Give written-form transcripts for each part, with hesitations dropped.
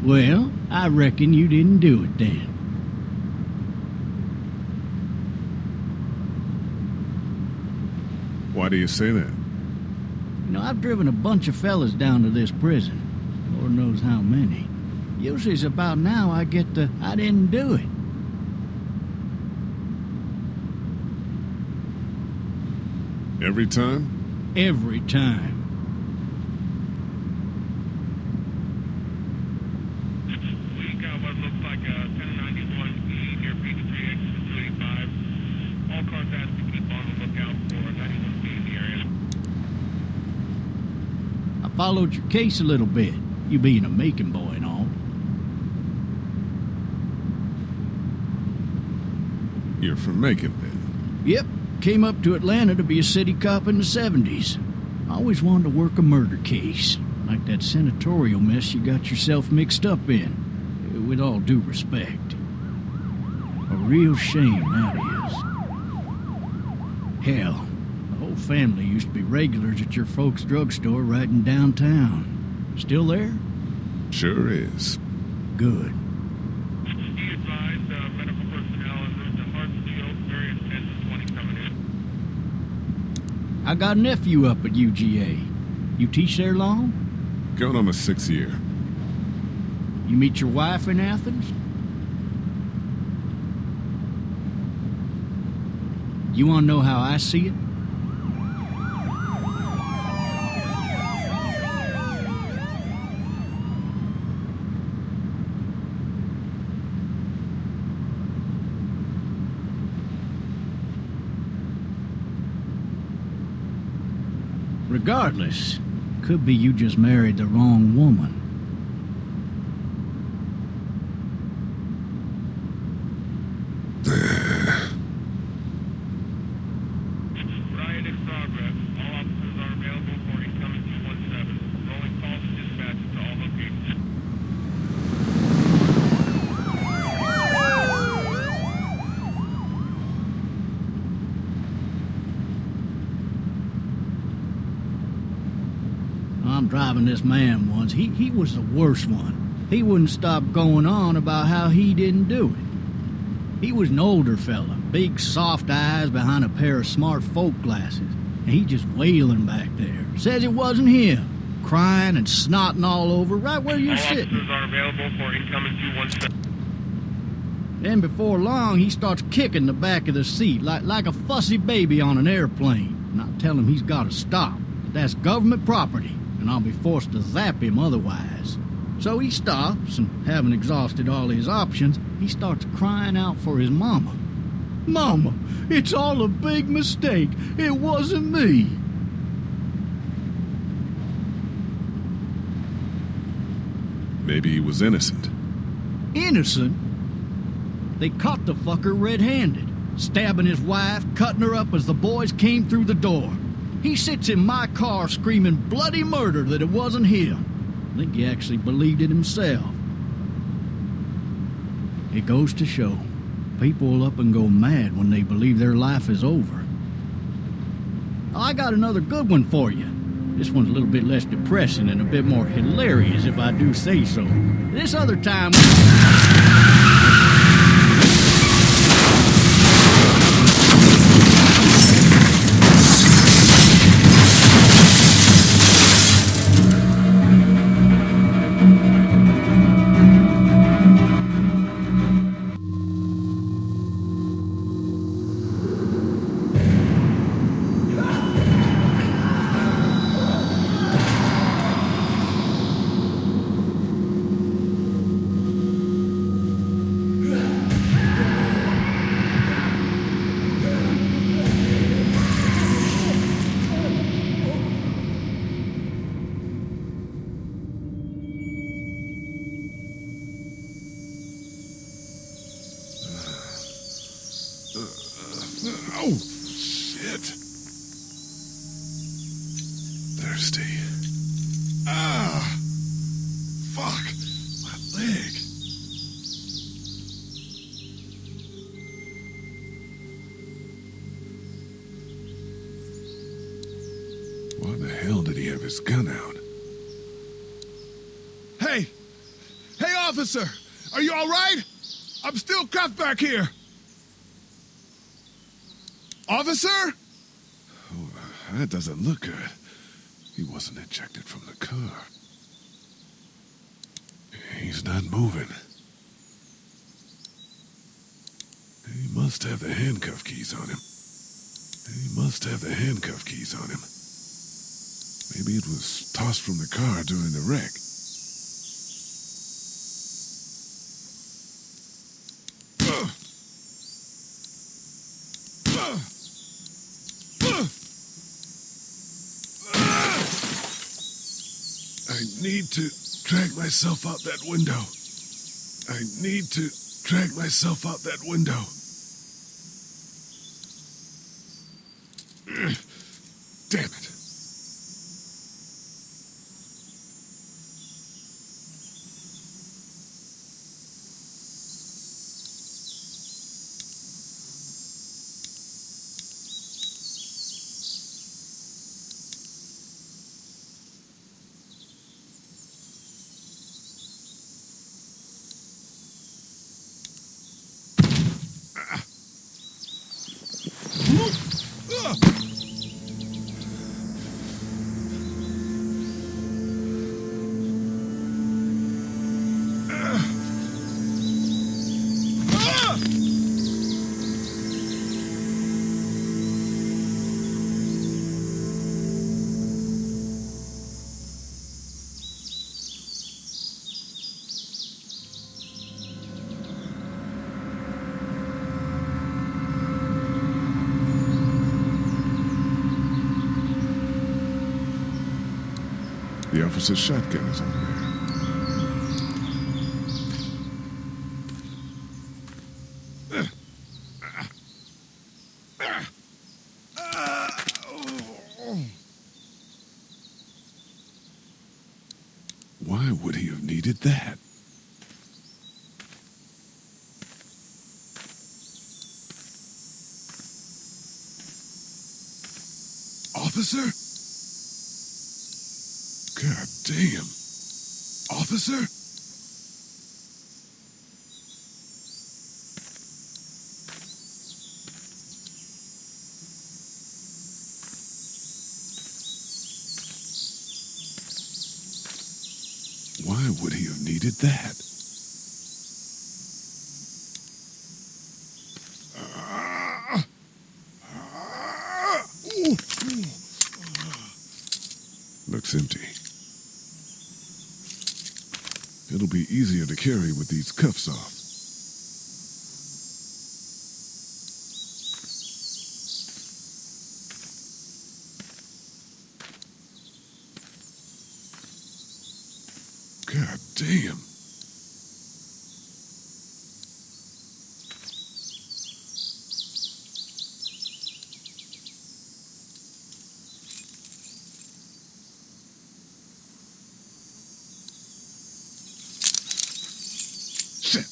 Well, I reckon you didn't do it then. Why do you say that? You know, I've driven a bunch of fellas down to this prison. Lord knows how many. Usually it's about now I get the I didn't do it. Every time? Every time. We got what looks like a 1091E near P3 exit 285. All cars asked to keep on the lookout for 91B in the area. I followed your case a little bit, you being a Macon boy and all. You're from Macon, then? Yep, came up to Atlanta to be a city cop in the 70s. I always wanted to work a murder case, like that senatorial mess you got yourself mixed up in, with all due respect. A real shame, that is. Hell, the whole family used to be regulars at your folks' drugstore right in downtown. Still there? Sure is. Good. Be advised, medical personnel and route to Hartsfield, various 10 to 20 coming in. I got a nephew up at UGA. You teach there long? Going on my 6th year. You meet your wife in Athens? You want to know how I see it? Regardless, could be you just married the wrong woman. Riot in progress. All officers are available for incoming 217. Rolling calls and dispatches to all locations. I'm driving this man once. He was the worst one. He wouldn't stop going on about how he didn't do it. He was an older fella, big soft eyes behind a pair of smart folk glasses, and he just wailing back there. Says it wasn't him, crying and snotting all over right where you're All sitting. officers are available for incoming 217. Then before long, he starts kicking the back of the seat like a fussy baby on an airplane. And I tell him he's got to stop. That's government property, and I'll be forced to zap him otherwise. So he stops, and having exhausted all his options, he starts crying out for his mama. Mama, it's all a big mistake. It wasn't me. Maybe he was innocent. Innocent? They caught the fucker red-handed, stabbing his wife, cutting her up as the boys came through the door. He sits in my car screaming bloody murder that it wasn't him. I think he actually believed it himself. It goes to show, people will up and go mad when they believe their life is over. I got another good one for you. This one's a little bit less depressing and a bit more hilarious, if I do say so. This other time... Oh, shit. Thirsty. Ah! Fuck! My leg. Why the hell did he have his gun out? Hey! Hey, Officer, are you all right? I'm still cuffed back here. Officer? Oh, that doesn't look good. He wasn't ejected from the car. He's not moving. He must have the handcuff keys on him. Maybe it was tossed from the car during the wreck. I need to drag myself out that window. Damn it. The officer's shotgun is over there. Why would he have needed that? Officer? God damn. Officer? Why would he have needed that? Looks empty. It'll be easier to carry with these cuffs off. God damn. Shit.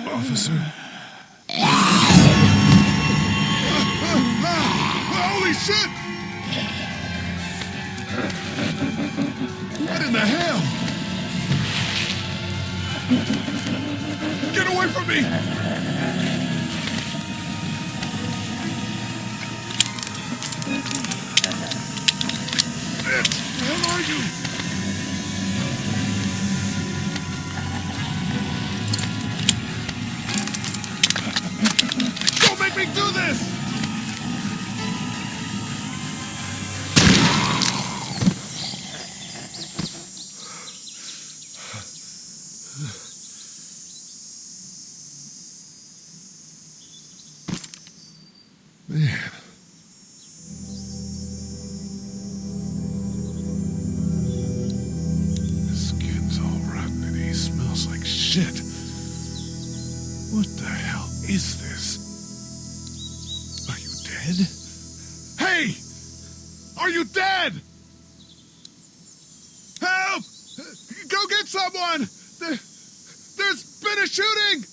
Officer? Holy shit! What in the hell? Get away from me! Where are you? Don't make me do this! Man. His skin's all rotten and he smells like shit. is this? Are you dead? Hey! Are you dead? Help! Go get someone! There's been a shooting!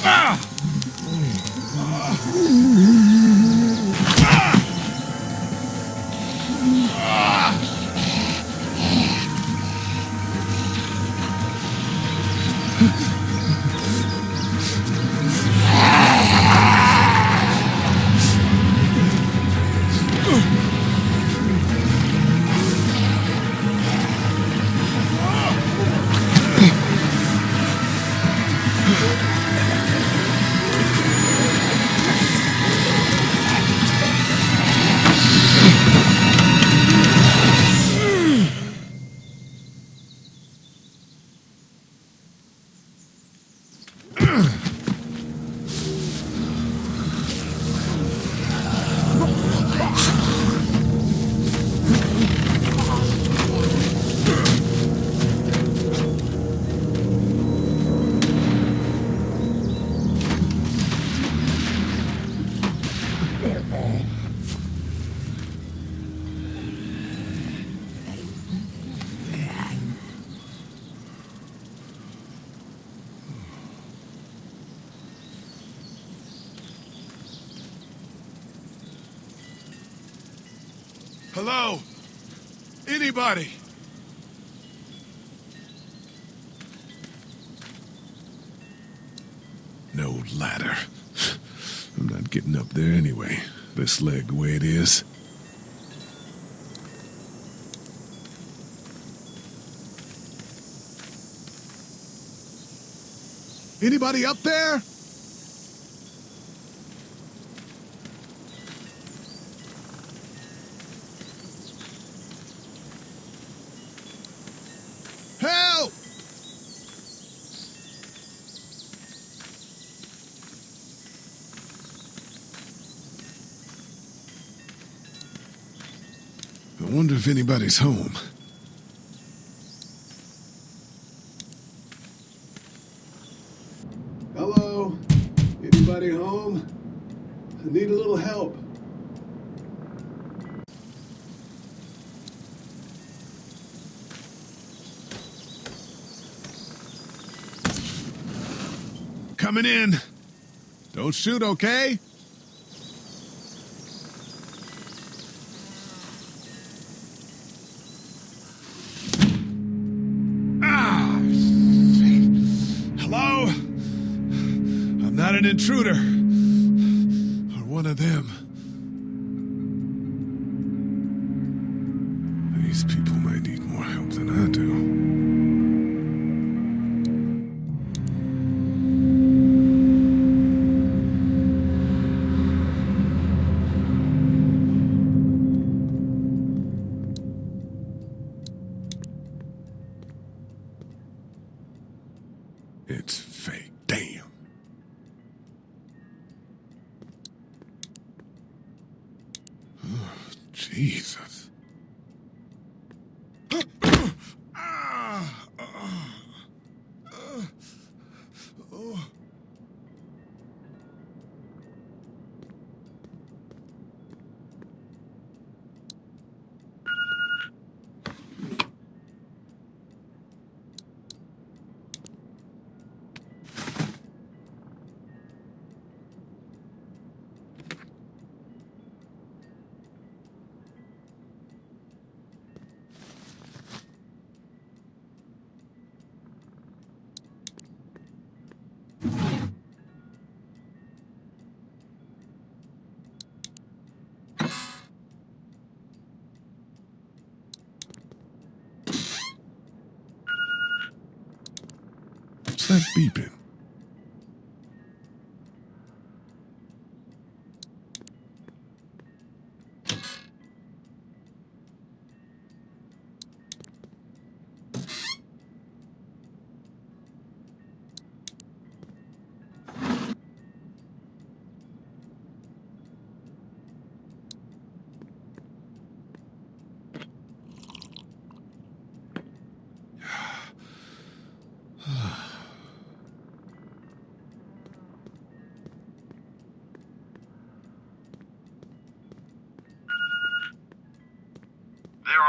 Ah! Hello? Anybody? No ladder. I'm not getting up there anyway. This leg the way it is. Anybody up there? Help! I wonder if anybody's home. Hello? Anybody home? I need a little help. Coming in. Don't shoot, okay? Ah! Hello? I'm not an intruder. Or one of them. These people might need more help than I do. It's fake. Damn. Oh, Jesus. What's that beeping?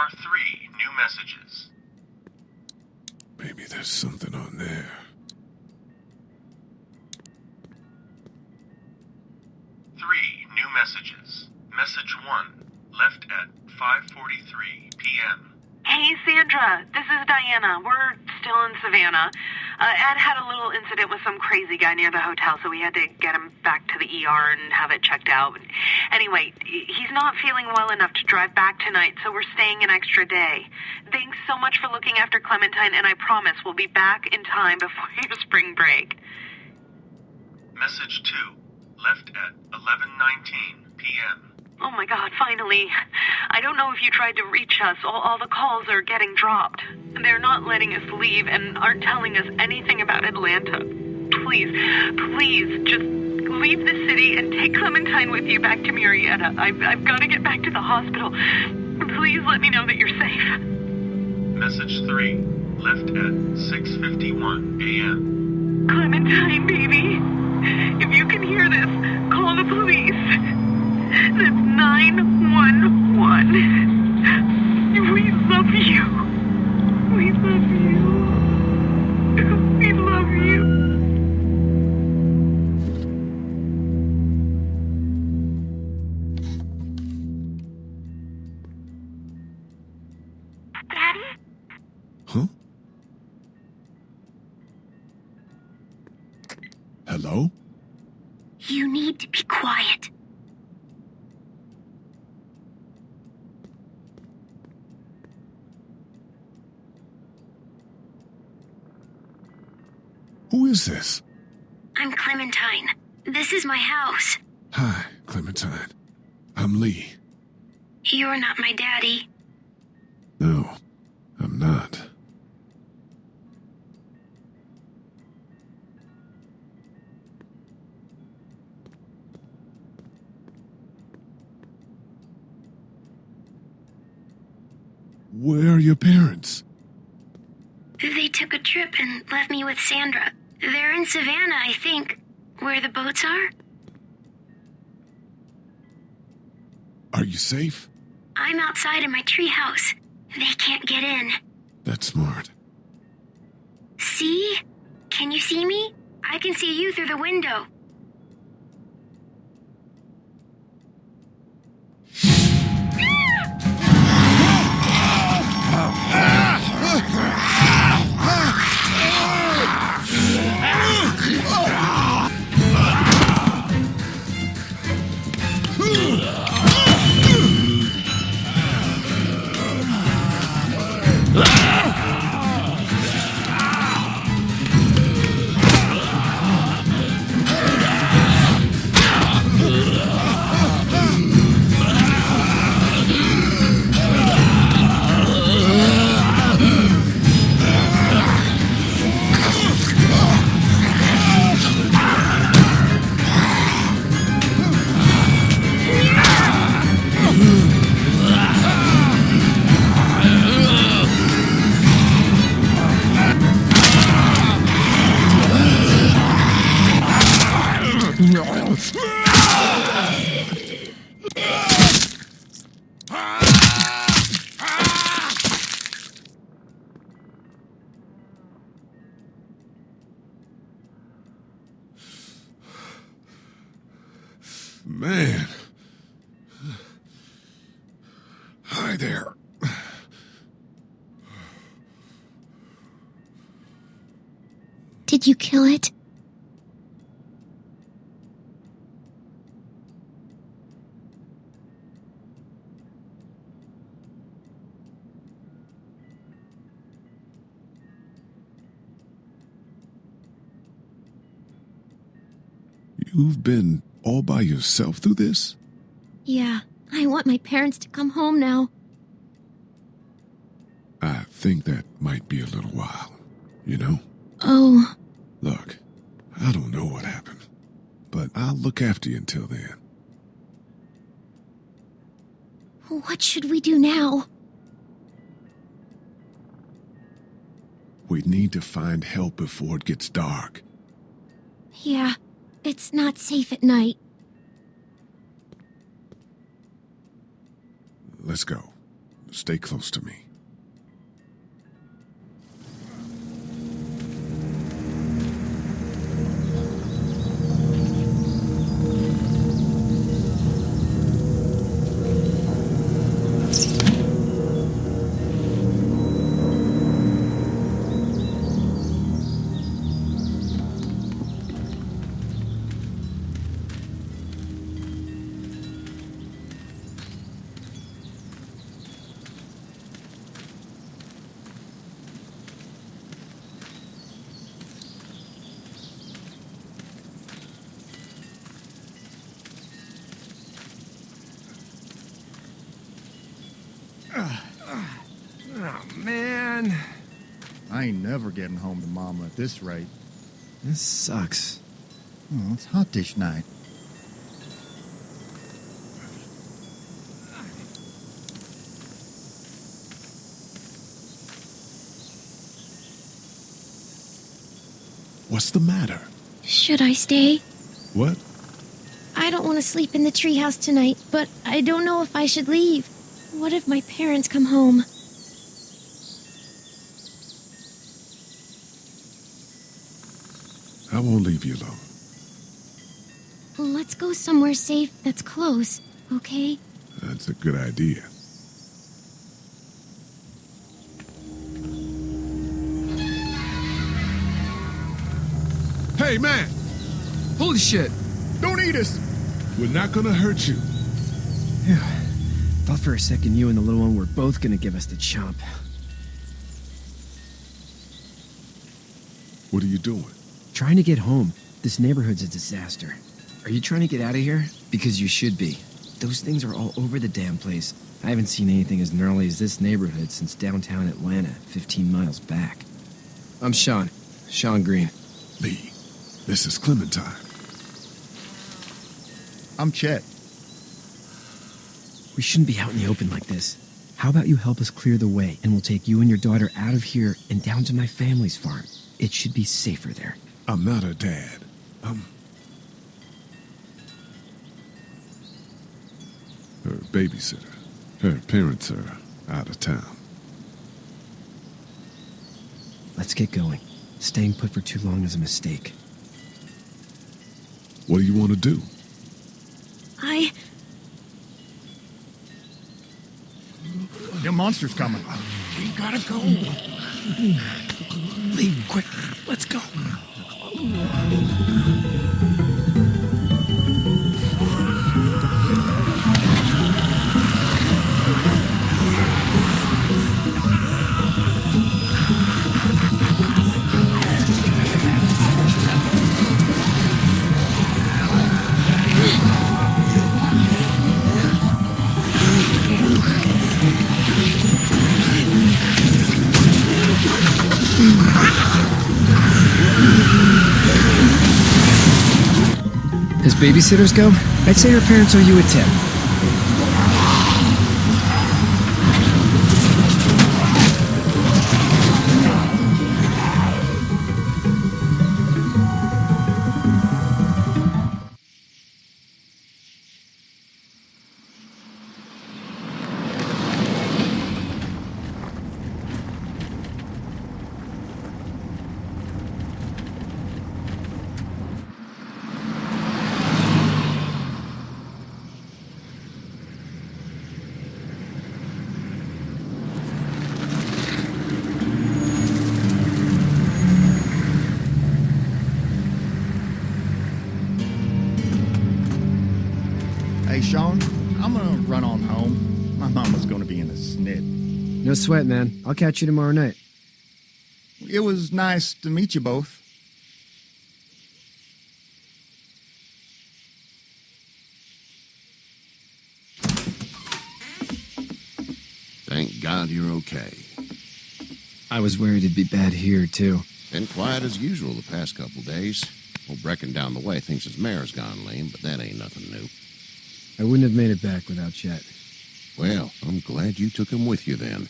are 3 new messages. Maybe there's something on there. 3 new messages. Message 1, left at 5:43 p.m. Hey, Sandra. This is Diana. We're still in Savannah. Ed had a little incident with some crazy guy near the hotel, so we had to get him back to the ER and have it checked out. Anyway, he's not feeling well enough to drive back tonight, so we're staying an extra day. Thanks so much for looking after Clementine, and I promise we'll be back in time before your spring break. Message 2, left at 11:19 p.m. Oh my God, finally. I don't know if you tried to reach us. All the calls are getting dropped. They're not letting us leave and aren't telling us anything about Atlanta. Please, just leave the city and take Clementine with you back to Murrieta. I've got to get back to the hospital. Please let me know that you're safe. Message 3, left at 6:51 a.m. Clementine, baby. If you can hear this, call the police. That's 911. We love you. We love you. We love you. Daddy? Huh? Hello? You need to be quiet. Who is this? I'm Clementine. This is my house. Hi, Clementine. I'm Lee. You're not my daddy. No, I'm not. Where are your parents? They took a trip and left me with Sandra. They're in Savannah, I think, where the boats are. Are you safe? I'm outside in my treehouse. They can't get in. That's smart. See? Can you see me? I can see you through the window. Man. Hi there. Did you kill it? You've been all by yourself through this? Yeah, I want my parents to come home now. I think that might be a little while, you know? Oh, Look, I don't know what happened, but I'll look after you until then. what should we do now? We need to find help before it gets dark. Yeah, it's not safe at night. Let's go. Stay close to me. Oh, man. I ain't never getting home to Mama at this rate. This sucks. Oh, it's hot this night. What's the matter? Should I stay? What? I don't want to sleep in the treehouse tonight, but I don't know if I should leave. What if my parents come home? I won't leave you alone. Let's go somewhere safe that's close, okay? That's a good idea. Hey, man! Holy shit. Don't eat us! We're not gonna hurt you. Phew. Thought for a second you and the little one were both gonna give us the chomp. What are you doing? Trying to get home. This neighborhood's a disaster. Are you trying to get out of here? Because you should be. Those things are all over the damn place. I haven't seen anything as gnarly as this neighborhood since downtown Atlanta, 15 miles back. I'm Sean. Sean Green. Lee, this is Clementine. I'm Chet. We shouldn't be out in the open like this. How about you help us clear the way, and we'll take you and your daughter out of here and down to my family's farm. It should be safer there. I'm not her dad. I'm her babysitter. Her parents are out of town. Let's get going. Staying put for too long is a mistake. What do you want to do? The monster's coming. We gotta go. Leave, quick. Let's go. As babysitters go, I'd say her parents owe you a tip. Hey, Sean, I'm gonna run on home. My mama's gonna be in a snit. No sweat, man. I'll catch you tomorrow night. It was nice to meet you both. Thank God you're okay. I was worried it'd be bad here, too. Been quiet as usual the past couple days. Old Brecken down the way thinks his mare's gone lame, but that ain't nothing new. I wouldn't have made it back without Chet. Well, I'm glad you took him with you then.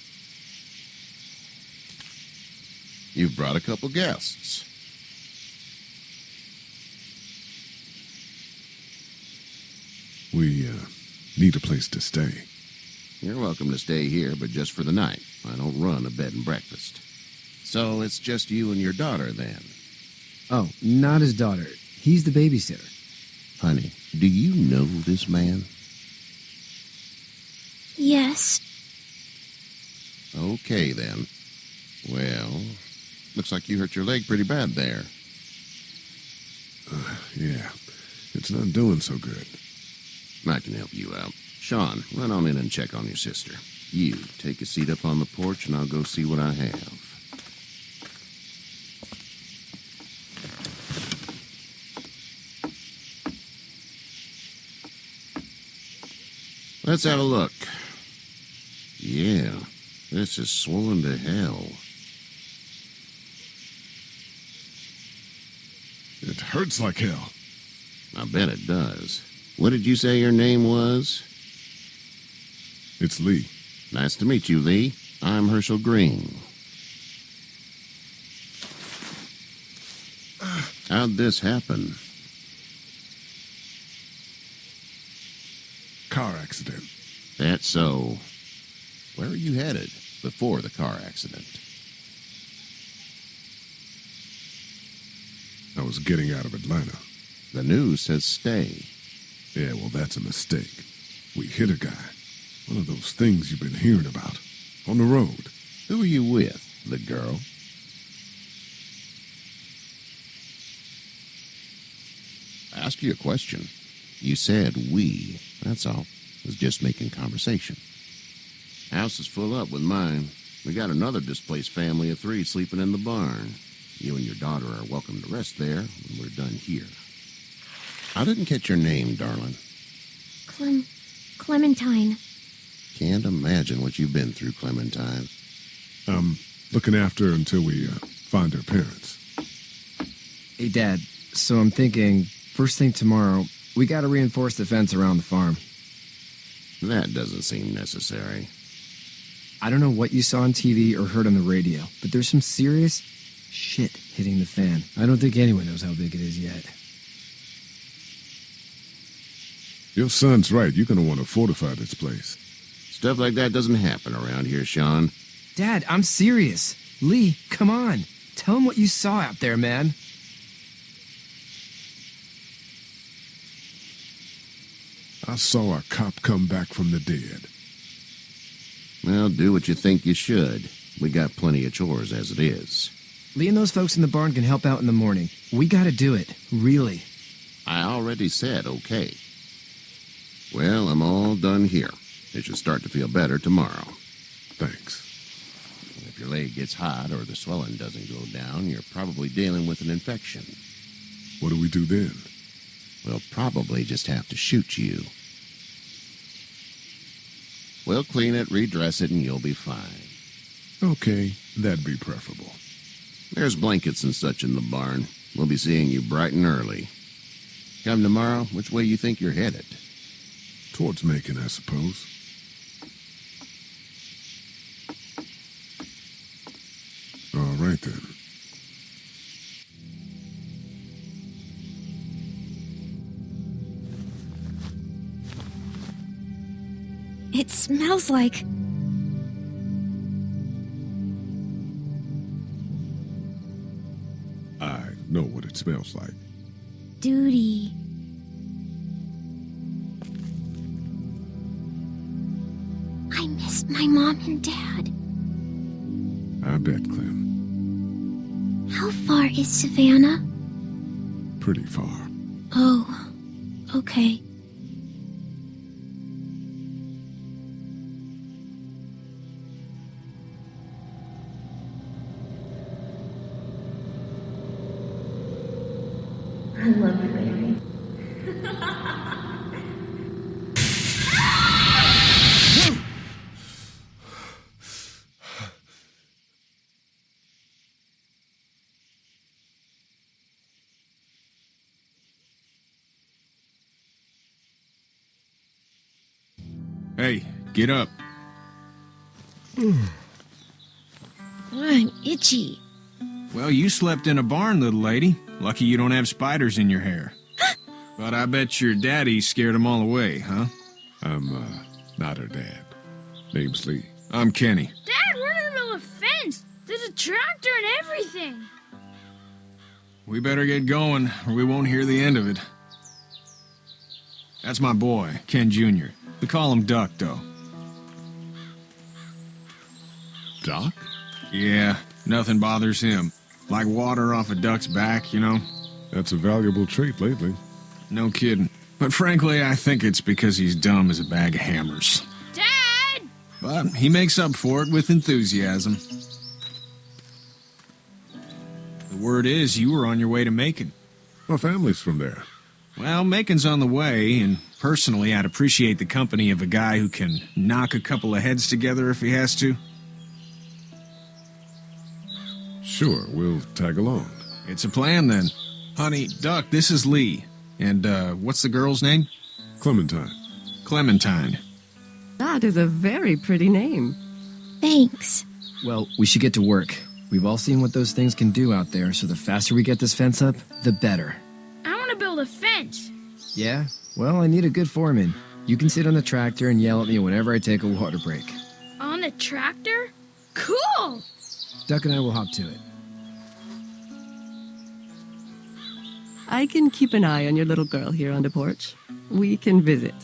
You've brought a couple guests. We need a place to stay. You're welcome to stay here, but just for the night. I don't run a bed and breakfast. So it's just you and your daughter, then? Oh, not his daughter. He's the babysitter. Honey, do you know this man? Yes. Okay, then. Well, looks like you hurt your leg pretty bad there. Yeah, it's not doing so good. I can help you out. Sean, run on in and check on your sister. You, take a seat up on the porch and I'll go see what I have. Let's have a look. Yeah, this is swollen to hell. It hurts like hell. I bet it does. What did you say your name was? It's Lee. Nice to meet you, Lee. I'm Herschel Green. How'd this happen? Car accident. That's so. Where are you headed before the car accident? I was getting out of Atlanta. The news says stay. Yeah, well, that's a mistake. We hit a guy. One of those things you've been hearing about. On the road. Who are you with? The girl? I asked you a question. You said we. That's all. I was just making conversation. House is full up with mine. We got another displaced family of 3 sleeping in the barn. You and your daughter are welcome to rest there when we're done here. I didn't catch your name, darling. Clementine. Can't imagine what you've been through, Clementine. Looking after her until we find her parents. Hey, Dad, so I'm thinking, first thing tomorrow, we gotta reinforce the fence around the farm. That doesn't seem necessary. I don't know what you saw on TV or heard on the radio, but there's some serious shit hitting the fan. I don't think anyone knows how big it is yet. Your son's right. You're going to want to fortify this place. Stuff like that doesn't happen around here, Sean. Dad, I'm serious. Lee, come on. Tell him what you saw out there, man. I saw a cop come back from the dead. Well, do what you think you should. We got plenty of chores as it is. Lee and those folks in the barn can help out in the morning. We gotta do it. Really. I already said okay. Well, I'm all done here. It should start to feel better tomorrow. Thanks. If your leg gets hot or the swelling doesn't go down, you're probably dealing with an infection. What do we do then? We'll probably just have to shoot you. We'll clean it, redress it, and you'll be fine. Okay, that'd be preferable. There's blankets and such in the barn. We'll be seeing you bright and early. Come tomorrow, which way you think you're headed? Towards Macon, I suppose. All right, then. It smells like... I know what it smells like. duty. I miss my mom and dad. I bet, Clem. How far is Savannah? Pretty far. Oh, okay. I love you, baby. Hey, get up. I'm itchy. Well, you slept in a barn, little lady. Lucky you don't have spiders in your hair. But I bet your daddy scared them all away, huh? I'm, not her dad. Name's Lee. I'm Kenny. Dad, we're in the middle of a fence. There's a tractor and everything. We better get going, or we won't hear the end of it. That's my boy, Ken Jr. We call him Duck, though. Doc? Yeah, nothing bothers him. Like water off a duck's back, you know? That's a valuable trait lately. No kidding. But frankly, I think it's because he's dumb as a bag of hammers. Dad! But he makes up for it with enthusiasm. The word is you were on your way to Macon. My family's from there. Well, Macon's on the way, and personally, I'd appreciate the company of a guy who can knock a couple of heads together if he has to. Sure, we'll tag along. It's a plan, then. Honey, Duck, this is Lee. And, what's the girl's name? Clementine. Clementine. That is a very pretty name. Thanks. Well, we should get to work. We've all seen what those things can do out there, so the faster we get this fence up, the better. I want to build a fence. Yeah? Well, I need a good foreman. You can sit on the tractor and yell at me whenever I take a water break. On the tractor? Cool! Duck and I will hop to it. I can keep an eye on your little girl here on the porch. We can visit.